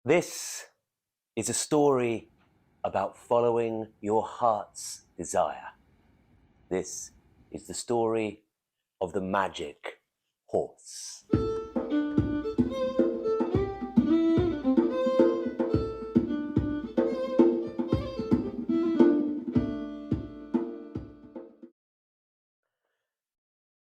This is a story about following your heart's desire. This is the story of the magic horse.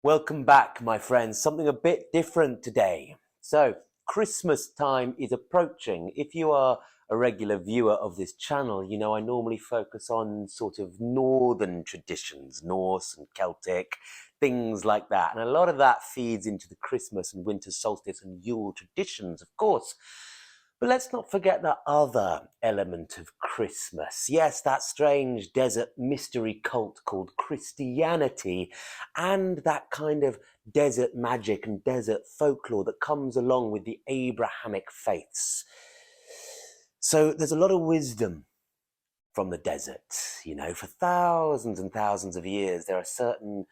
Welcome back, my friends. Something a bit different today. So, Christmas time is approaching. If you are a regular viewer of this channel, you know I normally focus on sort of northern traditions, Norse and Celtic, things like that. And a lot of that feeds into the Christmas and Winter Solstice and Yule traditions, of course. But let's not forget that other element of Christmas. Yes, that strange desert mystery cult called Christianity, and that kind of desert magic and desert folklore that comes along with the Abrahamic faiths. So there's a lot of wisdom from the desert. You know, for thousands and thousands of years, there are certain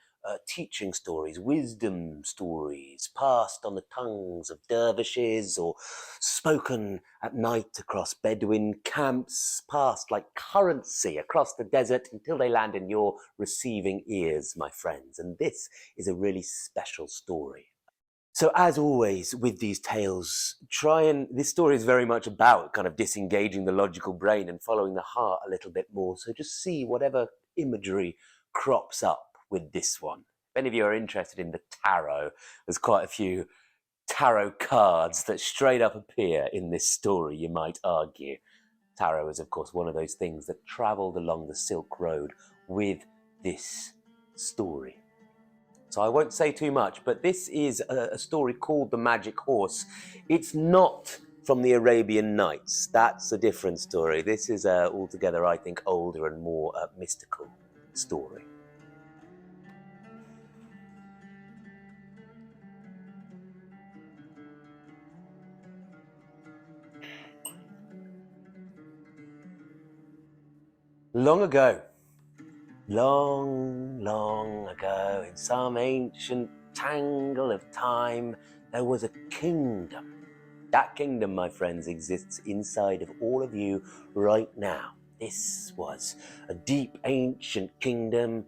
teaching stories, wisdom stories, passed on the tongues of dervishes or spoken at night across Bedouin camps, passed like currency across the desert until they land in your receiving ears, my friends. And this is a really special story. So as always with these tales, this story is very much about kind of disengaging the logical brain and following the heart a little bit more. So just see whatever imagery crops up with this one. If any of you are interested in the tarot, there's quite a few tarot cards that straight up appear in this story, you might argue. Tarot is, of course, one of those things that travelled along the Silk Road with this story. So I won't say too much, but this is a story called The Magic Horse. It's not from the Arabian Nights. That's a different story. This is altogether, I think, older and more mystical story. Long ago, long ago, in some ancient tangle of time, there was a kingdom. That kingdom, my friends, exists inside of all of you right now. This was a deep, ancient kingdom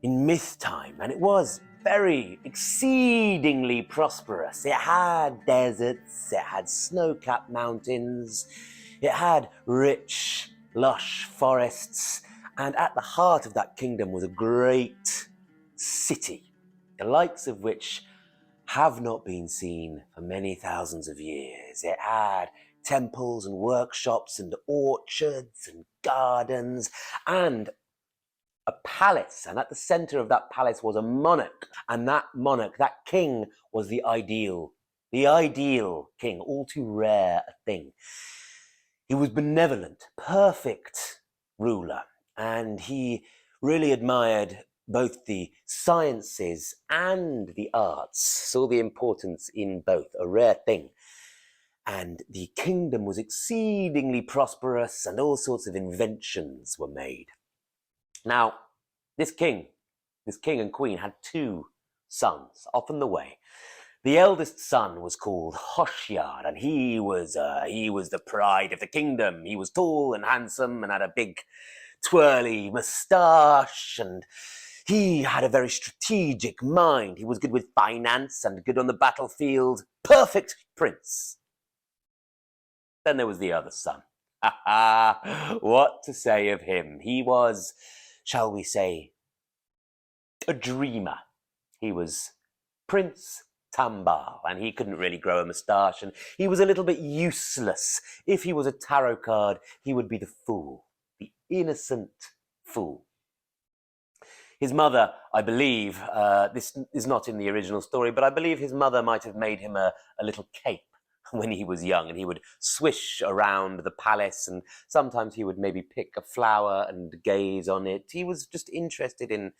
in myth time, and it was very exceedingly prosperous. It had deserts, it had snow-capped mountains, it had rich, lush forests, and at the heart of that kingdom was a great city, the likes of which have not been seen for many thousands of years. It had temples and workshops and orchards and gardens and a palace, and at the center of that palace was a monarch, and that monarch, that king, was the ideal king, all too rare a thing. He was benevolent, perfect ruler, and he really admired both the sciences and the arts, saw the importance in both, a rare thing. And the kingdom was exceedingly prosperous, and all sorts of inventions were made. Now, this king and queen had two sons, off and the way. The eldest son was called Hoshyar, and he was the pride of the kingdom. He was tall and handsome and had a big twirly moustache, and he had a very strategic mind. He was good with finance and good on the battlefield. Perfect prince. Then there was the other son. What to say of him? He was, shall we say, a dreamer. He was Prince Tambal, and he couldn't really grow a moustache, and he was a little bit useless. If he was a tarot card, he would be the fool, the innocent fool. His mother, I believe, this is not in the original story, but I believe his mother might have made him a little cape when he was young, and he would swish around the palace, and sometimes he would maybe pick a flower and gaze on it. He was just interested in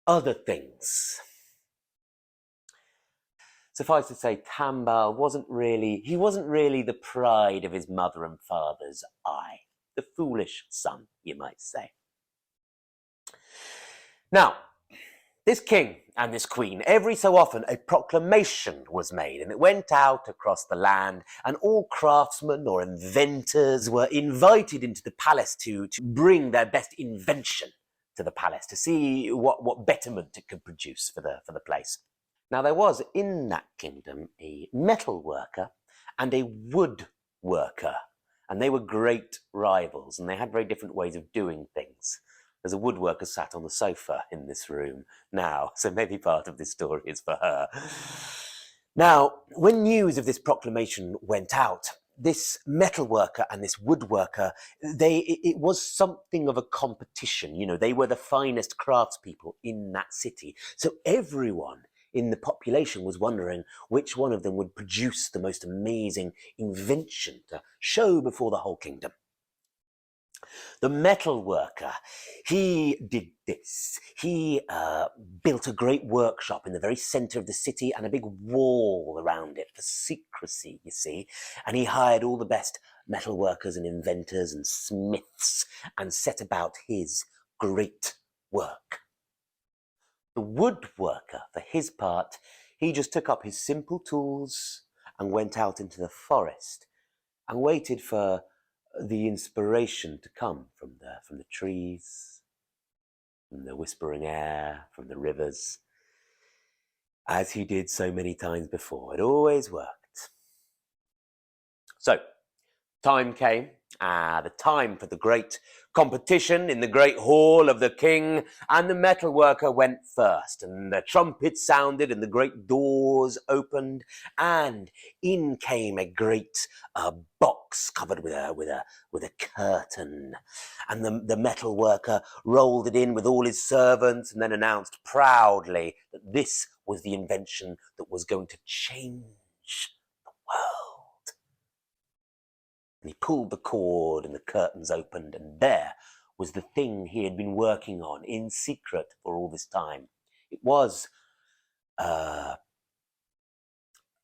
other things. Suffice to say, Tambal wasn't really the pride of his mother and father's eye. The foolish son, you might say. Now, this king and this queen, every so often a proclamation was made, and it went out across the land, and all craftsmen or inventors were invited into the palace to bring their best invention to the palace, to see what betterment it could produce for the place. Now there was in that kingdom a metal worker and a wood worker, and they were great rivals, and they had very different ways of doing things. There's a woodworker sat on the sofa in this room now, so maybe part of this story is for her. Now, when news of this proclamation went out, this metalworker and this woodworker, it was something of a competition. You know, they were the finest craftspeople in that city. So everyone in the population was wondering which one of them would produce the most amazing invention to show before the whole kingdom. The metal worker, he did this. He built a great workshop in the very center of the city and a big wall around it for secrecy, you see. And he hired all the best metal workers and inventors and smiths and set about his great work. The woodworker, for his part, he just took up his simple tools and went out into the forest and waited for the inspiration to come from the trees, from the whispering air, from the rivers, as he did so many times before. It always worked. So, time came, the time for the great competition in the great hall of the king, and the metalworker went first, and the trumpets sounded, and the great doors opened, and in came a great box covered with a curtain, and the metalworker rolled it in with all his servants, and then announced proudly that this was the invention that was going to change the world. And he pulled the cord and the curtains opened, and there was the thing he had been working on in secret for all this time. It was a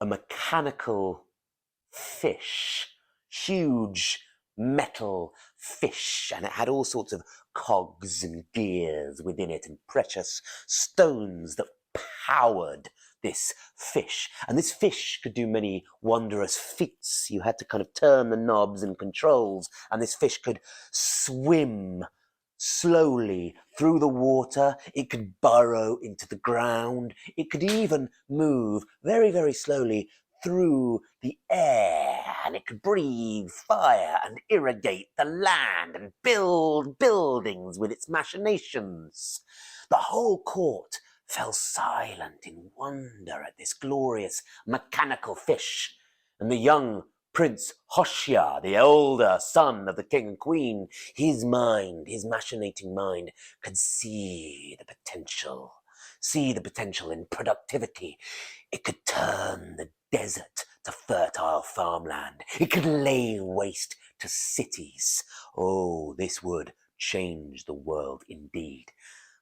mechanical fish, huge metal fish, and it had all sorts of cogs and gears within it and precious stones that powered this fish. And this fish could do many wondrous feats. You had to kind of turn the knobs and controls, and this fish could swim slowly through the water. It could burrow into the ground. It could even move very, very slowly through the air, and it could breathe fire and irrigate the land and build buildings with its machinations. The whole court fell silent in wonder at this glorious mechanical fish, and the young Prince Hoshia, the older son of the king and queen, his machinating mind, could see the potential in productivity. It could turn the desert to fertile farmland. It could lay waste to cities. Oh, this would change the world indeed.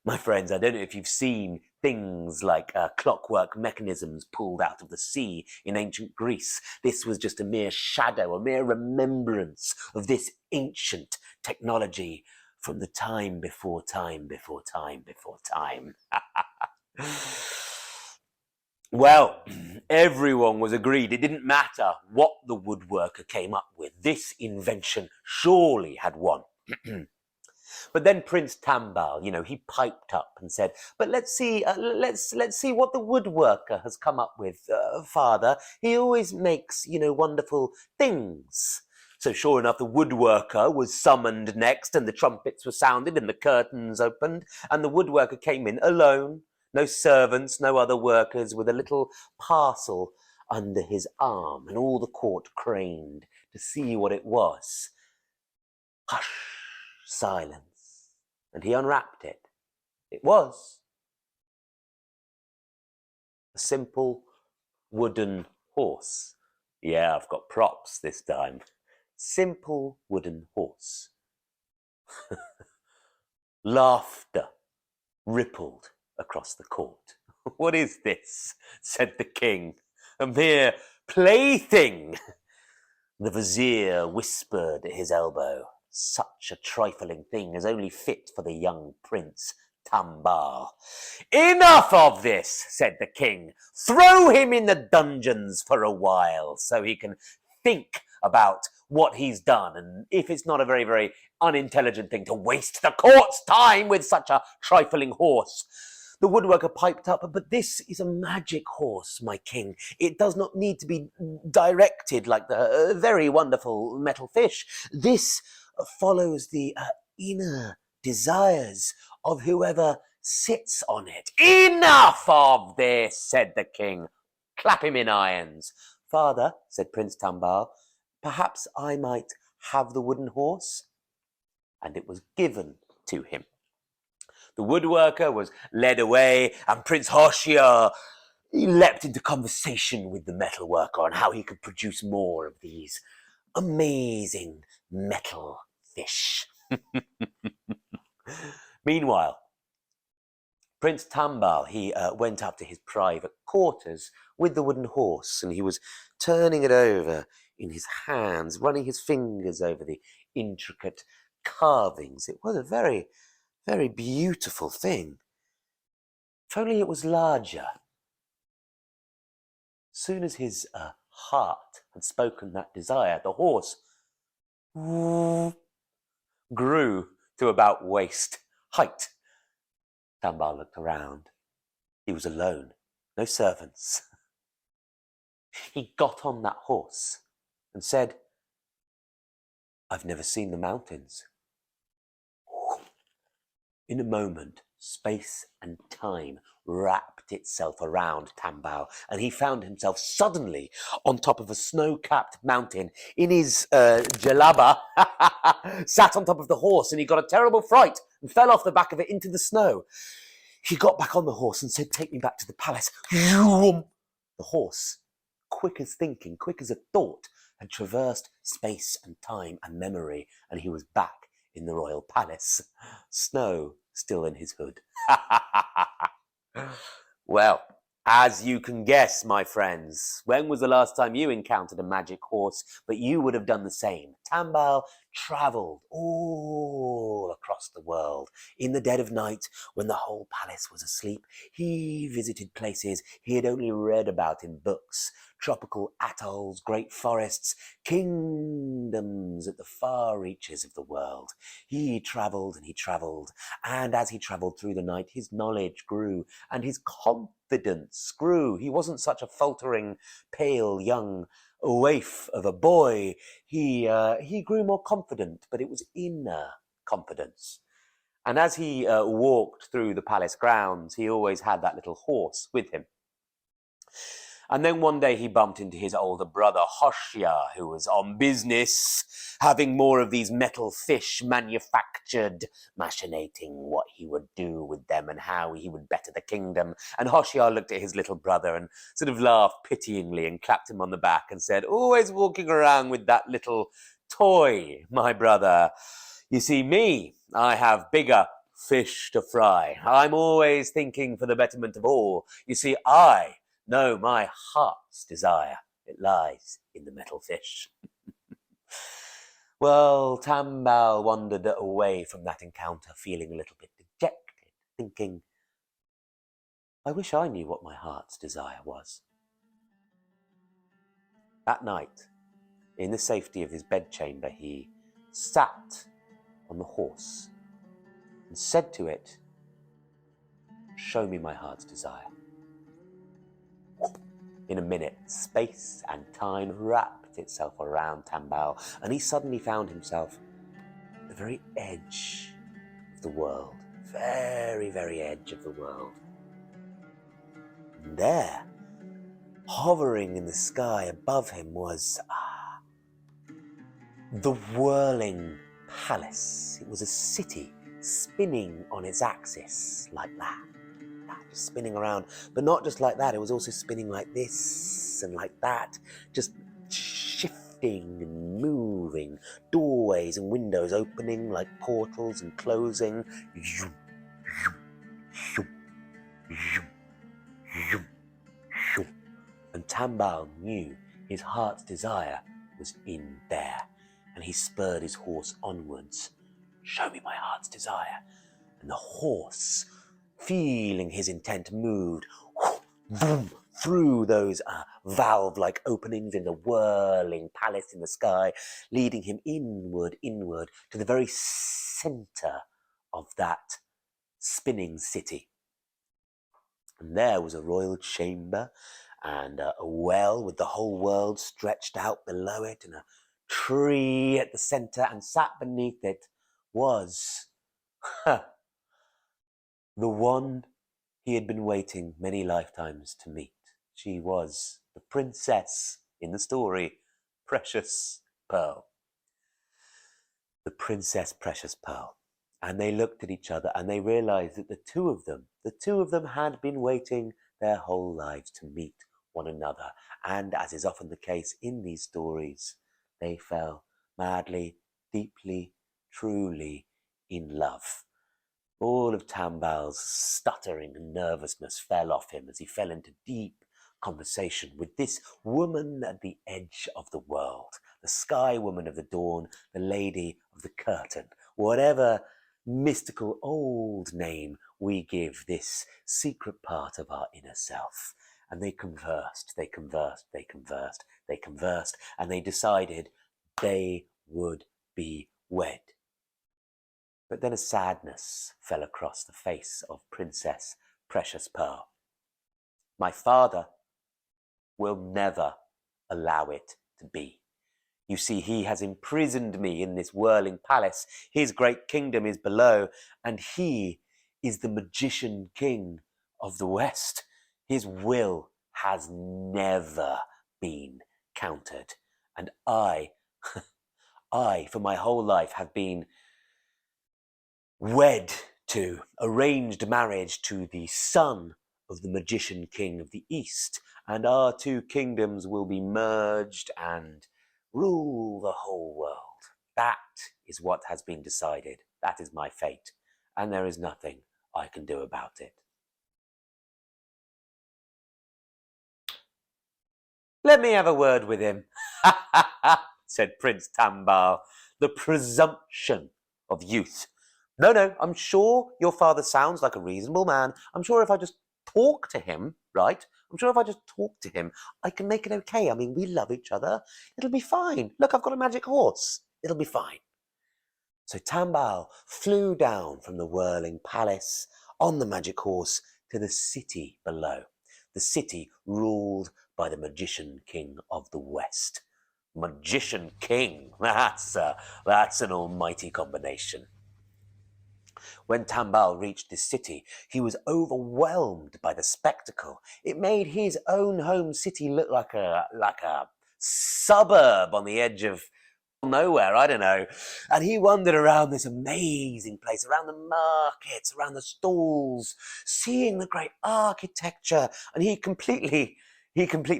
My friends, I don't know if you've seen things like clockwork mechanisms pulled out of the sea in ancient Greece. This was just a mere shadow, a mere remembrance of this ancient technology from the time before time before time before time. Well, everyone was agreed. It didn't matter what the woodworker came up with. This invention surely had won. But then Prince Tambal, he piped up and said, "But let's see what the woodworker has come up with, Father. He always makes, wonderful things." So sure enough, the woodworker was summoned next, and the trumpets were sounded, and the curtains opened, and the woodworker came in alone, no servants, no other workers, with a little parcel under his arm, and all the court craned to see what it was. Hush! Silence. And he unwrapped it. It was a simple wooden horse. Yeah, I've got props this time. Simple wooden horse. Laughter rippled across the court. "What is this?" said the king. "A mere plaything." The vizier whispered at his elbow, "Such a trifling thing is only fit for the young prince Tambal. "Enough of this," said the king. "Throw him in the dungeons for a while so he can think about what he's done, and if it's not a very, very unintelligent thing to waste the court's time with such a trifling horse." The woodworker piped up, "But this is a magic horse, my king. It does not need to be directed like the very wonderful metal fish. This follows the inner desires of whoever sits on it." "Enough of this," said the king. "Clap him in irons." "Father," said Prince Tambal, "perhaps I might have the wooden horse?" And it was given to him. The woodworker was led away, and Prince Hoshiyar, he leapt into conversation with the metalworker on how he could produce more of these amazing metal fish. Meanwhile, Prince Tambal, he went up to his private quarters with the wooden horse, and he was turning it over in his hands, running his fingers over the intricate carvings. It was a very, very beautiful thing. If only it was larger. Soon as his heart had spoken that desire, the horse grew to about waist height. Tambal looked around. He was alone, no servants. He got on that horse and said, "I've never seen the mountains." In a moment, space and time wrapped itself around Tambal, and he found himself suddenly on top of a snow-capped mountain in his jalaba, sat on top of the horse, and he got a terrible fright and fell off the back of it into the snow. He got back on the horse and said, "Take me back to the palace." The horse, quick as thinking, quick as a thought, had traversed space and time and memory, and he was back in the royal palace, snow still in his hood. Well, as you can guess, my friends, when was the last time you encountered a magic horse? But you would have done the same. Tambal travelled all across the world. In the dead of night, when the whole palace was asleep, he visited places he had only read about in books. Tropical atolls, great forests, kingdoms at the far reaches of the world. He travelled and he travelled, and as he travelled through the night, his knowledge grew and his confidence grew. He wasn't such a faltering, pale, young waif of a boy. He grew more confident, but it was inner confidence. And as he walked through the palace grounds, he always had that little horse with him. And then one day he bumped into his older brother, Hoshiyar, who was on business, having more of these metal fish manufactured, machinating what he would do with them and how he would better the kingdom. And Hoshiyar looked at his little brother and sort of laughed pityingly and clapped him on the back and said, "Always walking around with that little toy, my brother. You see, me, I have bigger fish to fry. I'm always thinking for the betterment of all. You see, I know my heart's desire. It lies in the metal fish." Well, Tambal wandered away from that encounter feeling a little bit dejected, thinking, "I wish I knew what my heart's desire was." That night, in the safety of his bedchamber, he sat on the horse and said to it, "Show me my heart's desire." In a minute, space and time wrapped itself around Tambal, and he suddenly found himself at the very edge of the world. Very, very edge of the world. And there, hovering in the sky above him, was the whirling palace. It was a city spinning on its axis like that. Just spinning around, but not just like that, it was also spinning like this and like that, just shifting and moving, doorways and windows opening like portals and closing. And Tambal knew his heart's desire was in there, and he spurred his horse onwards. "Show me my heart's desire." and the horse, feeling his intent, moved boom, through those valve-like openings in the whirling palace in the sky, leading him inward to the very center of that spinning city. And there was a royal chamber and a well with the whole world stretched out below it, and a tree at the center, and sat beneath it was the one he had been waiting many lifetimes to meet. She was the princess in the story, Precious Pearl. The Princess Precious Pearl. And they looked at each other and they realized that the two of them had been waiting their whole lives to meet one another. And as is often the case in these stories, they fell madly, deeply, truly in love. All of Tambal's stuttering and nervousness fell off him as he fell into deep conversation with this woman at the edge of the world, the sky woman of the dawn, the lady of the curtain, whatever mystical old name we give this secret part of our inner self. And they conversed, and they decided they would be wed. But then a sadness fell across the face of Princess Precious Pearl. My father will never allow it to be. You see, he has imprisoned me in this whirling palace. His great kingdom is below, and he is the magician king of the West. His will has never been countered. And I, for my whole life, have been wed to, arranged marriage to the son of the magician king of the East, and our two kingdoms will be merged and rule the whole world. That is what has been decided. That is my fate, and there is nothing I can do about it. Let me have a word with him, said Prince Tambal. The presumption of youth. No, I'm sure your father sounds like a reasonable man. I'm sure if I just talk to him, right? I'm sure if I just talk to him, I can make it okay. I mean, we love each other. It'll be fine. Look, I've got a magic horse. It'll be fine. So Tambal flew down from the whirling palace on the magic horse to the city below. The city ruled by the magician king of the West. Magician king, that's an almighty combination. When Tambal reached this city, he was overwhelmed by the spectacle. It made his own home city look like a suburb on the edge of nowhere, I don't know. And he wandered around this amazing place, around the markets, around the stalls, seeing the great architecture, and he completely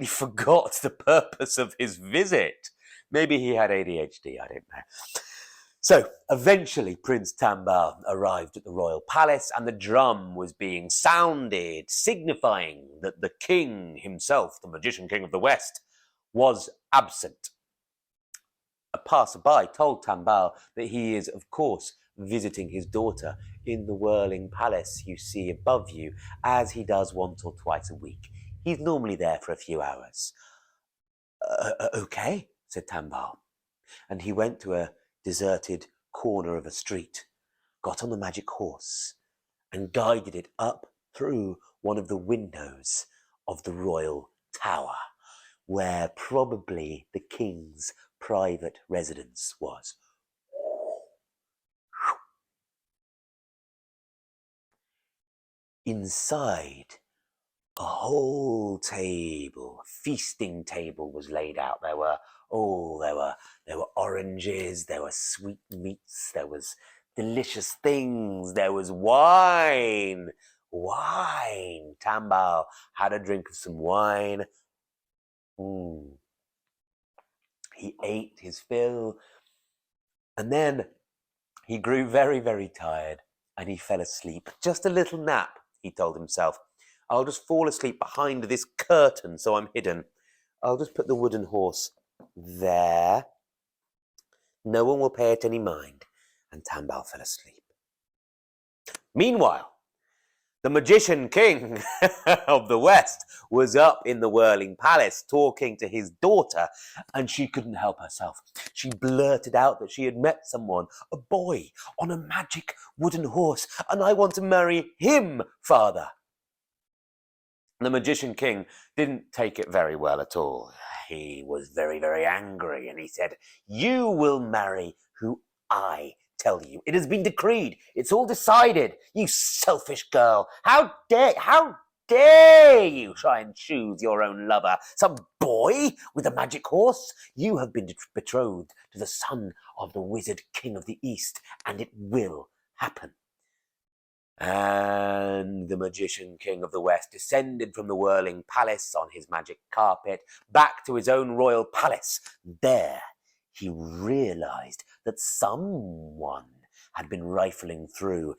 forgot the purpose of his visit. Maybe he had ADHD, I don't know. So eventually Prince Tambal arrived at the royal palace, and the drum was being sounded, signifying that the king himself, the magician king of the West, was absent. A passerby told Tambal that he is, of course, visiting his daughter in the whirling palace you see above you, as he does once or twice a week. He's normally there for a few hours. Okay, said Tambal. And he went to a deserted corner of a street, got on the magic horse, and guided it up through one of the windows of the royal tower, where probably the king's private residence was. Inside, a whole table, feasting table, was laid out. There were oranges, there were sweetmeats, there was delicious things, there was wine. Tambal had a drink of some wine. He ate his fill, and then he grew very, very tired, and he fell asleep. Just a little nap, he told himself. I'll just fall asleep behind this curtain so I'm hidden. I'll just put the wooden horse there. No one will pay it any mind. And Tambal fell asleep. Meanwhile, the magician king of the West was up in the whirling palace talking to his daughter, and she couldn't help herself. She blurted out that she had met someone, a boy, on a magic wooden horse, and I want to marry him, father. The magician king didn't take it very well at all. He was very, very angry, and he said, "You will marry who I tell you. It has been decreed. It's all decided. You selfish girl. How dare you try and choose your own lover? Some boy with a magic horse? You have been betrothed to the son of the wizard king of the East, and it will happen." And the magician king of the West descended from the whirling palace on his magic carpet back to his own royal palace. There he realized that someone had been rifling through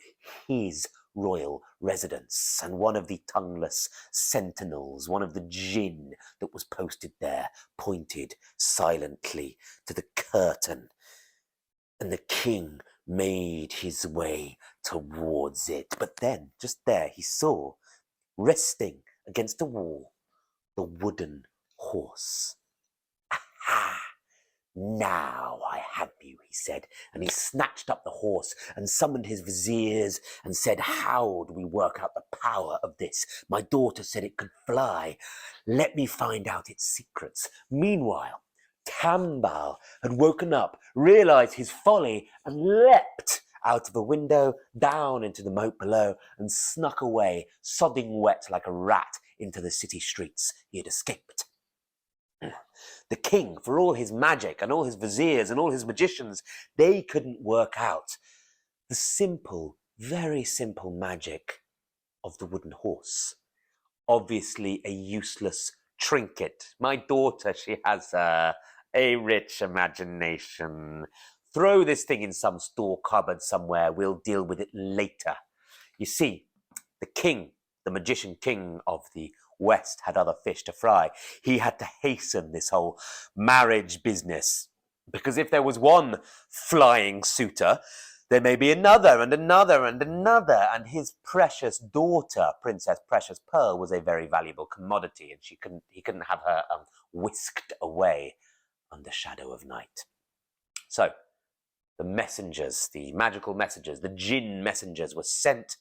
his royal residence, and one of the tongueless sentinels, one of the jinn that was posted there, pointed silently to the curtain, and the king made his way towards it. But then, just there, he saw, resting against a wall, the wooden horse. "Aha! Now I have you," he said, and he snatched up the horse and summoned his viziers and said, "How do we work out the power of this? My daughter said it could fly. Let me find out its secrets." Meanwhile, Tambal had woken up, realized his folly, and leapt out of a window, down into the moat below, and snuck away, sodding wet like a rat, into the city streets. He had escaped. The king, for all his magic and all his viziers and all his magicians, they couldn't work out the simple, very simple magic of the wooden horse. Obviously a useless trinket. My daughter, she has a rich imagination. Throw this thing in some store cupboard somewhere. We'll deal with it later. You see, the king, the magician king of the West, had other fish to fry. He had to hasten this whole marriage business, because if there was one flying suitor, there may be another and another and another, and his precious daughter, Princess Precious Pearl, was a very valuable commodity, and he couldn't have her whisked away under shadow of night. So the messengers, the magical messengers, the jinn messengers, were sent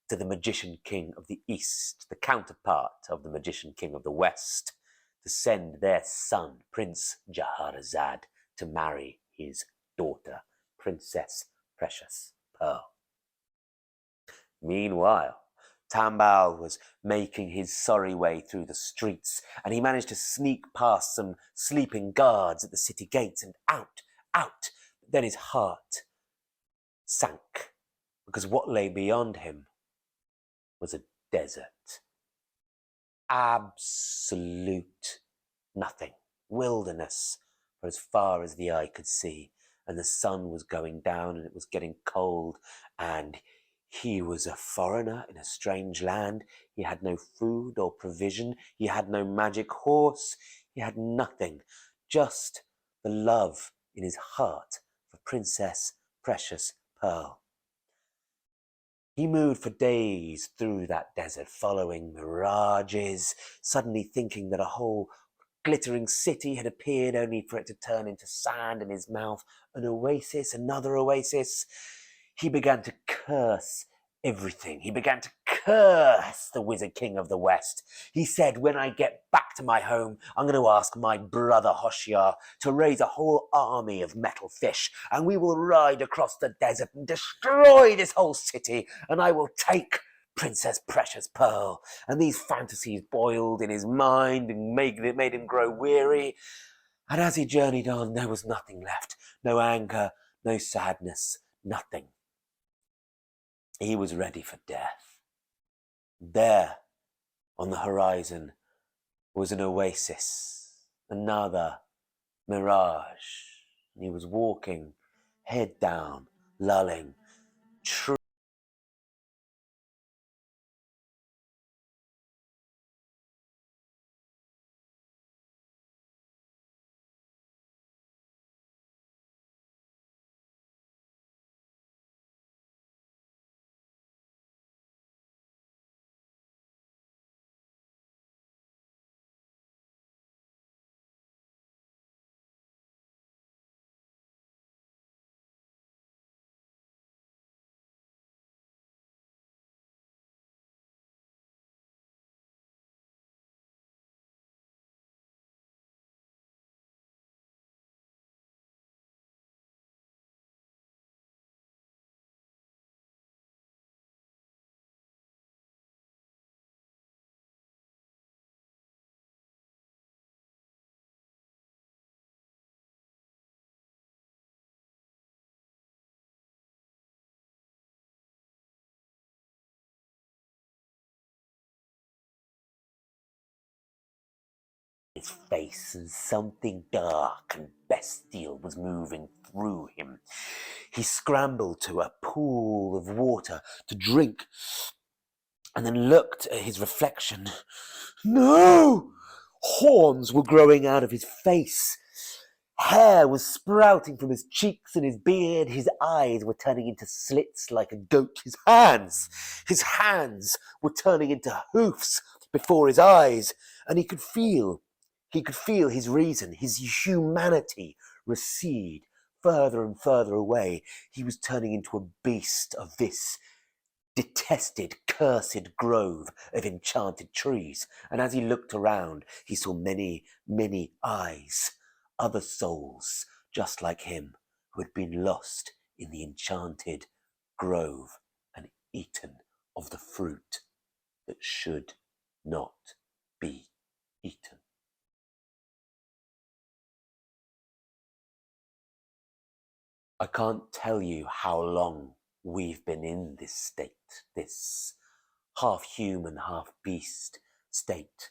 to the magician king of the East, the counterpart of the magician king of the West, to send their son, Prince Jaharazad, to marry his daughter, Princess Precious Pearl. Meanwhile, Tambal was making his sorry way through the streets, and he managed to sneak past some sleeping guards at the city gates and out. But then his heart sank, because what lay beyond him was a desert. Absolute nothing. Wilderness for as far as the eye could see. And the sun was going down and it was getting cold, and he was a foreigner in a strange land. He had no food or provision. He had no magic horse. He had nothing. Just the love in his heart for Princess Precious Pearl. He moved for days through that desert, following mirages, suddenly thinking that a whole glittering city had appeared only for it to turn into sand in his mouth. An oasis, another oasis. He began to curse everything. He began to curse the Wizard King of the West. He said, "When I get back to my home, I'm going to ask my brother Hoshiar to raise a whole army of metal fish, and we will ride across the desert and destroy this whole city, and I will take Princess Precious Pearl." And these fantasies boiled in his mind and made him grow weary. And as he journeyed on, there was nothing left. No anger, no sadness, nothing. He was ready for death. There, on the horizon, was an oasis, another mirage. And he was walking, head down, lulling, his face, and something dark and bestial was moving through him. He scrambled to a pool of water to drink, and then looked at his reflection. No! Horns were growing out of his face. Hair was sprouting from his cheeks and his beard. His eyes were turning into slits like a goat. His hands were turning into hoofs before his eyes, and he could feel his reason, his humanity recede further and further away. He was turning into a beast of this detested, cursed grove of enchanted trees. And as he looked around, he saw many, many eyes, other souls just like him, who had been lost in the enchanted grove and eaten of the fruit that should not be eaten. I can't tell you how long we've been in this state, this half-human, half-beast state.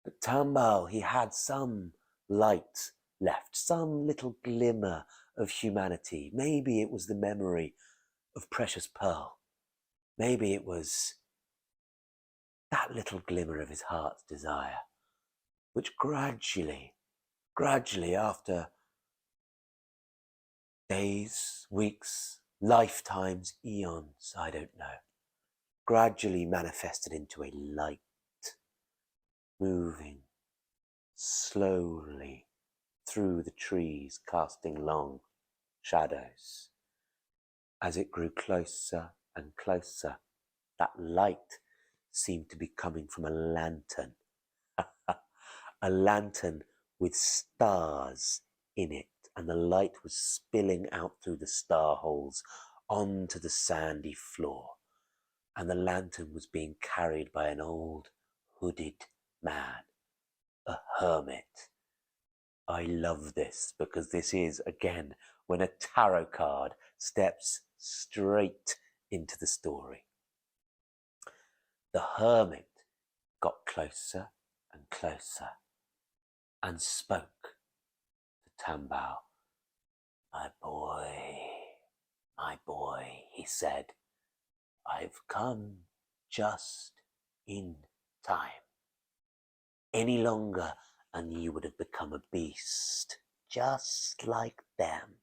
But Tambal, he had some light left, some little glimmer of humanity. Maybe it was the memory of Precious Pearl. Maybe it was that little glimmer of his heart's desire, which gradually, after days, weeks, lifetimes, eons, I don't know, gradually manifested into a light, moving slowly through the trees, casting long shadows. As it grew closer and closer, that light seemed to be coming from a lantern, a lantern with stars in it, and the light was spilling out through the star holes onto the sandy floor. And the lantern was being carried by an old hooded man, a hermit. I love this because this is, again, when a tarot card steps straight into the story. The hermit got closer and closer and spoke to Tambal. My boy, he said, I've come just in time. Any longer and you would have become a beast, just like them.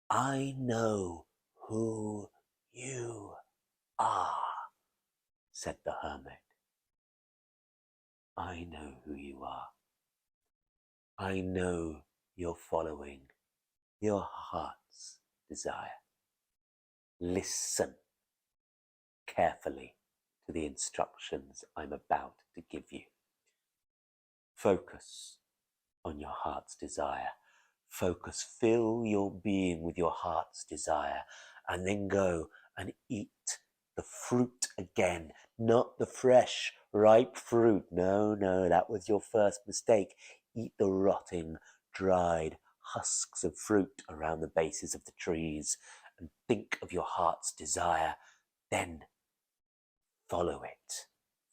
I know who you are, said the hermit. I know who you are. I know you're following your heart's desire. Listen carefully to the instructions I'm about to give you. Focus on your heart's desire. Focus, fill your being with your heart's desire, and then go and eat the fruit again. Not the fresh, ripe fruit. No, that was your first mistake. Eat the rotting, dried husks of fruit around the bases of the trees, and think of your heart's desire. Then follow it.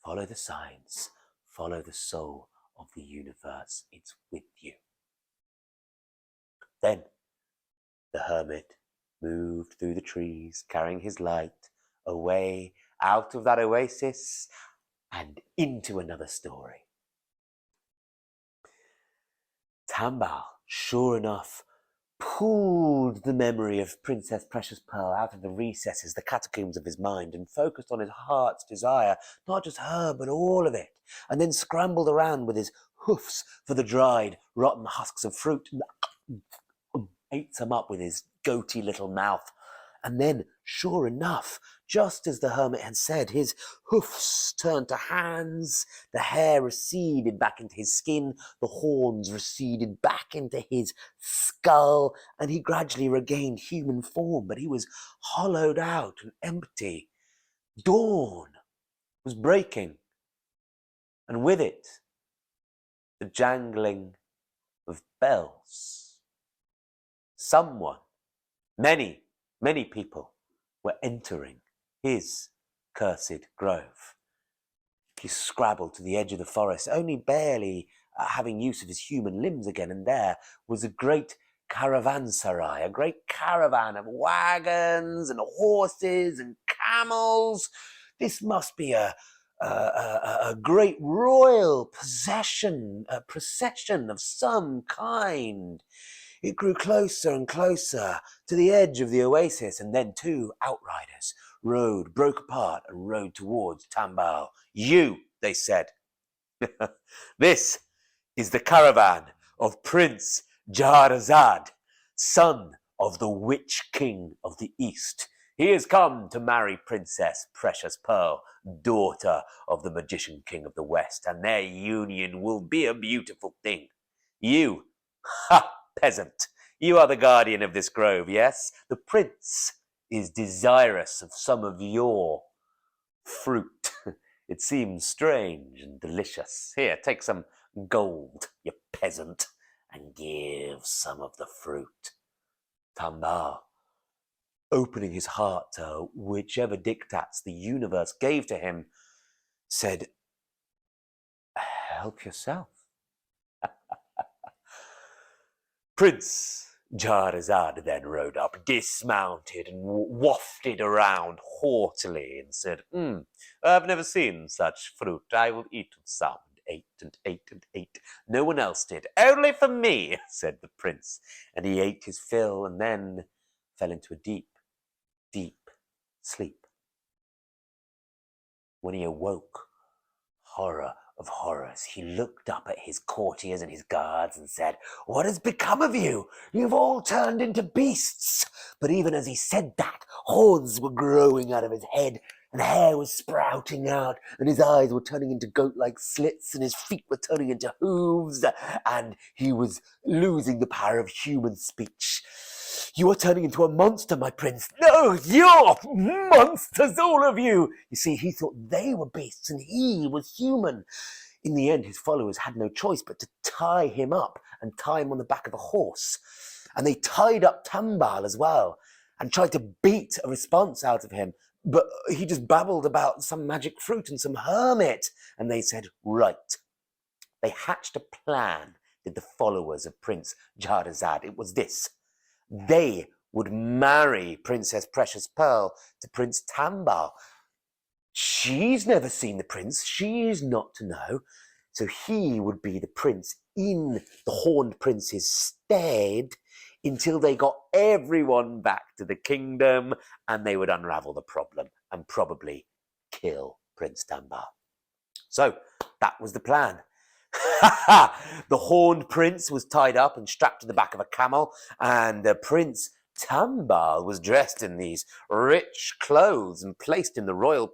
Follow the signs. Follow the soul of the universe. It's with you. Then the hermit moved through the trees, carrying his light away out of that oasis and into another story. Tambal, sure enough, pulled the memory of Princess Precious Pearl out of the recesses, the catacombs of his mind, and focused on his heart's desire, not just her, but all of it, and then scrambled around with his hoofs for the dried, rotten husks of fruit, and ate some up with his goaty little mouth. And then, sure enough, just as the hermit had said, his hoofs turned to hands, the hair receded back into his skin, the horns receded back into his skull, and he gradually regained human form, but he was hollowed out and empty. Dawn was breaking, and with it, the jangling of bells. Someone, many people were entering his cursed grove. He scrabbled to the edge of the forest, only barely having use of his human limbs again, and there was a great caravanserai, a great caravan of wagons and horses and camels. This must be a great royal procession of some kind. It grew closer and closer to the edge of the oasis, and then two outriders broke apart and rode towards Tambal. You, they said, this is the caravan of Prince Jaharazad, son of the Witch King of the East. He has come to marry Princess Precious Pearl, daughter of the Magician King of the West, and their union will be a beautiful thing. You, peasant, you are the guardian of this grove, yes? The prince is desirous of some of your fruit. It seems strange and delicious. Here, take some gold, you peasant, and give some of the fruit. Tambal, opening his heart to whichever diktats the universe gave to him, said, help yourself. Prince Jaharazad then rode up, dismounted, and wafted around haughtily, and said, I've never seen such fruit. I will eat some. Ate and ate and ate. No one else did. Only for me, said the prince. And he ate his fill and then fell into a deep, deep sleep. When he awoke, horror of horrors, he looked up at his courtiers and his guards and said, what has become of you? You've all turned into beasts. But even as he said that, horns were growing out of his head, and hair was sprouting out, and his eyes were turning into goat-like slits, and his feet were turning into hooves, and he was losing the power of human speech. You are turning into a monster, my prince. No, you're monsters, all of you. You see, he thought they were beasts and he was human. In the end, his followers had no choice but to tie him up and tie him on the back of a horse. And they tied up Tambal as well and tried to beat a response out of him. But he just babbled about some magic fruit and some hermit. And they said, right. They hatched a plan, did the followers of Prince Jaharazad. It was this. They would marry Princess Precious Pearl to Prince Tambal. She's never seen the prince. She's not to know. So he would be the prince in the Horned Prince's stead until they got everyone back to the kingdom, and they would unravel the problem and probably kill Prince Tambal. So that was the plan. The Horned Prince was tied up and strapped to the back of a camel, and Prince Tambal was dressed in these rich clothes and placed in the royal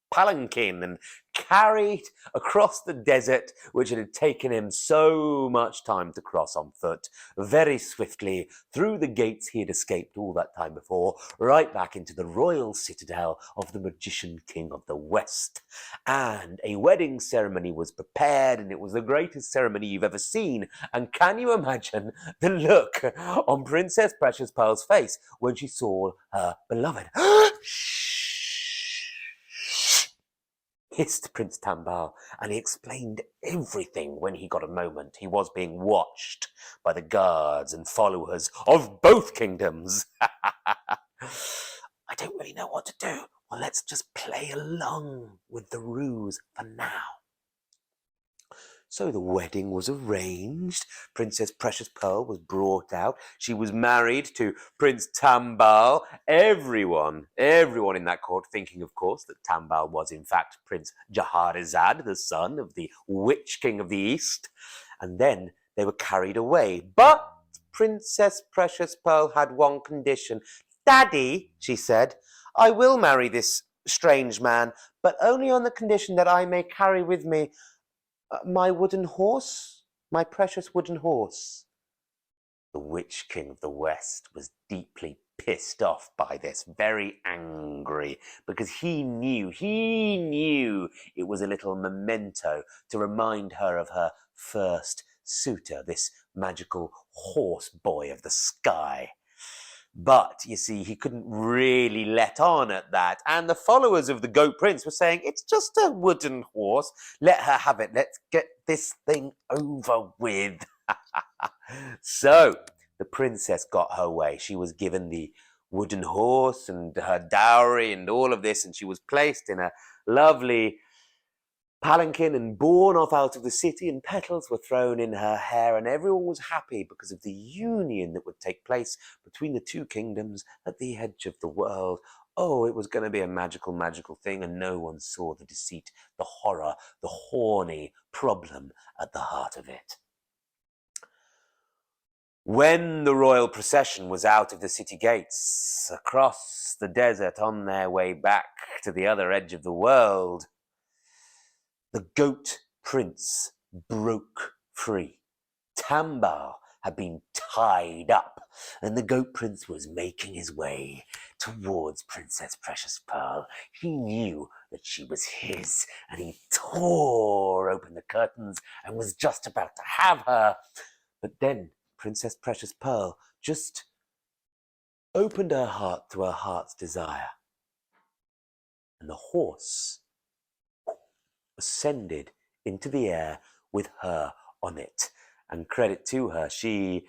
palanquin and carried across the desert, which it had taken him so much time to cross on foot, very swiftly through the gates he had escaped all that time before, right back into the royal citadel of the Magician King of the West. And a wedding ceremony was prepared, and it was the greatest ceremony you've ever seen. And can you imagine the look on Princess Precious Pearl's face when she saw her beloved? Hissed Prince Tambal, and he explained everything when he got a moment. He was being watched by the guards and followers of both kingdoms. I don't really know what to do. Well, let's just play along with the ruse for now. So the wedding was arranged. Princess Precious Pearl was brought out. She was married to Prince Tambal. Everyone in that court thinking, of course, that Tambal was in fact Prince Jaharazad, the son of the Witch King of the East. And then they were carried away. But Princess Precious Pearl had one condition. Daddy, she said, I will marry this strange man, but only on the condition that I may carry with me my wooden horse, my precious wooden horse. The Witch King of the West was deeply pissed off by this, very angry, because he knew it was a little memento to remind her of her first suitor, this magical horse boy of the sky. But, you see, he couldn't really let on at that. And the followers of the Goat Prince were saying, it's just a wooden horse. Let her have it. Let's get this thing over with. So, the princess got her way. She was given the wooden horse and her dowry and all of this, and she was placed in a lovely palanquin and borne off out of the city, and petals were thrown in her hair, and everyone was happy because of the union that would take place between the two kingdoms at the edge of the world. Oh, it was going to be a magical, magical thing, and no one saw the deceit, the horror, the horny problem at the heart of it. When the royal procession was out of the city gates, across the desert on their way back to the other edge of the world, the Goat Prince broke free. Tambal had been tied up, and the Goat Prince was making his way towards Princess Precious Pearl. He knew that she was his, and he tore open the curtains and was just about to have her. But then Princess Precious Pearl just opened her heart to her heart's desire, and the horse ascended into the air with her on it. And credit to her, she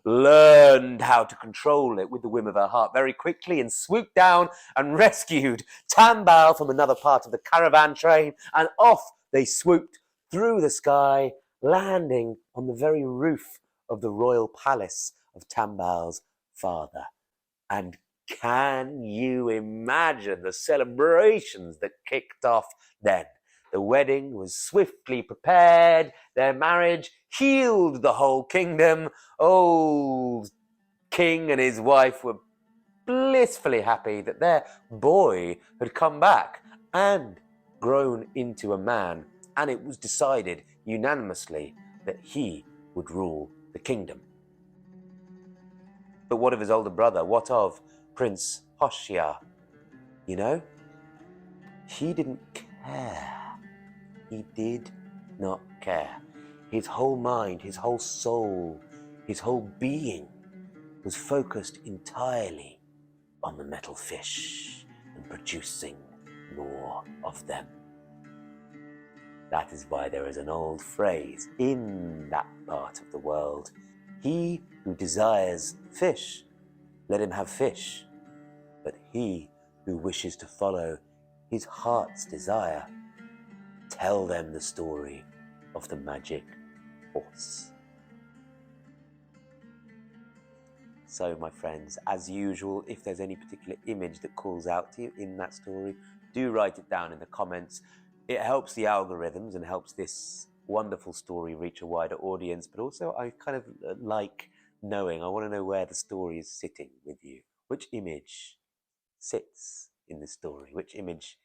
learned how to control it with the whim of her heart very quickly, and swooped down and rescued Tambal from another part of the caravan train, and off they swooped through the sky, landing on the very roof of the royal palace of Tambal's father. And can you imagine the celebrations that kicked off then? The wedding was swiftly prepared. Their marriage healed the whole kingdom. Old king and his wife were blissfully happy that their boy had come back and grown into a man. And it was decided unanimously that he would rule the kingdom. But what of his older brother? What of Prince Hoshea? You know, he didn't care. He did not care. His whole mind, his whole soul, his whole being was focused entirely on the metal fish and producing more of them. That is why there is an old phrase in that part of the world: he who desires fish, let him have fish. But he who wishes to follow his heart's desire, tell them the story of the magic horse. So, my friends, as usual, if there's any particular image that calls out to you in that story, do write it down in the comments. It helps the algorithms and helps this wonderful story reach a wider audience, but also I kind of like knowing, I want to know where the story is sitting with you. Which image sits in this story? Which image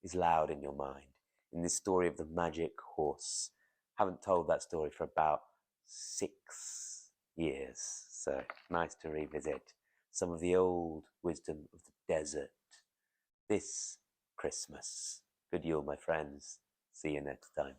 is loud in your mind? In this story of the magic horse. Haven't told that story for about 6 years, so nice to revisit some of the old wisdom of the desert this Christmas. Good Yule, my friends. See you next time.